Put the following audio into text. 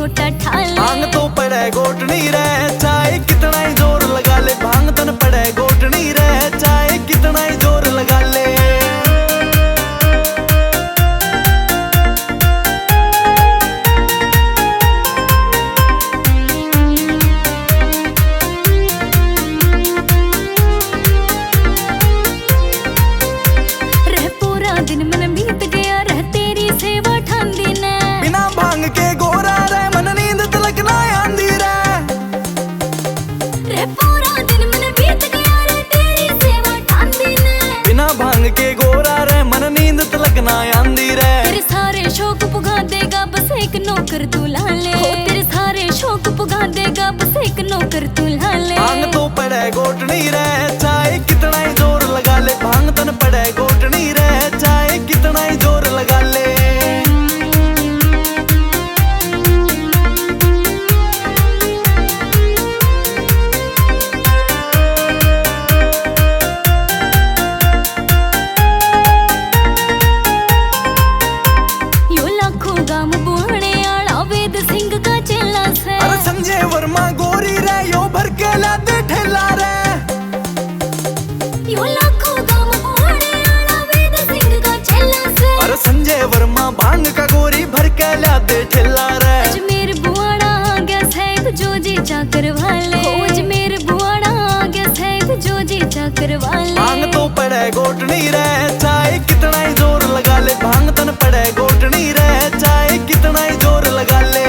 गोटा ठाले। भांग तो पड़े गोटनी रे, चाहे कितना ही जोर लगा ले। भांग तन पड़े गोटनी रे, चाहे कितना ही जोर लगा ले। रह पूरा दिन मन बीत गया, रह तेरी सेवा ठांदी ने। बिना भांग के गोरा रे, मन नींद तलक ना आंदी रे। रह पूरा दिन मन बीत गया, रह तेरी सेवा ठांदी ने। बिना भांग के गोरा रे, मन नींद तलक ना आंदी रे। तेरे सारे शौक पुगा देगा बस एक नौकर तू ला ले। तेरे सारे शौक पुगा देगा बस एक नौकर तू ला ले। भांग तो पड़े गोटनी रे, चाहे कितना ही जोर लगा ले। भांग तन पड़े गोटनी रे, चाहे कितना ही जोर लगा ले। यो लाखों गाम बोलने आला वेद सिंह का चेला से। अरे संजय वर्मा गोरी रे, यो भर के लाते ठेला रे। यो लाखों गाम बोलने आला वेद सिंह का चेला से। अरे संजय वर्मा भांग का गोरी भर के लाते ठेला रे। अजमेर बुआड़ा आ गया साहेब जो जी चाकर वाले। अजमेर बुआड़ा आ गया साहेब जो जी चाकर वाले। भांग तो पड़े गोटनी रे, चाहे कितना ही जोर लगा ले। भांग तन पड़े गोटनी रे, चाहे कितना ही जोर लगा ले।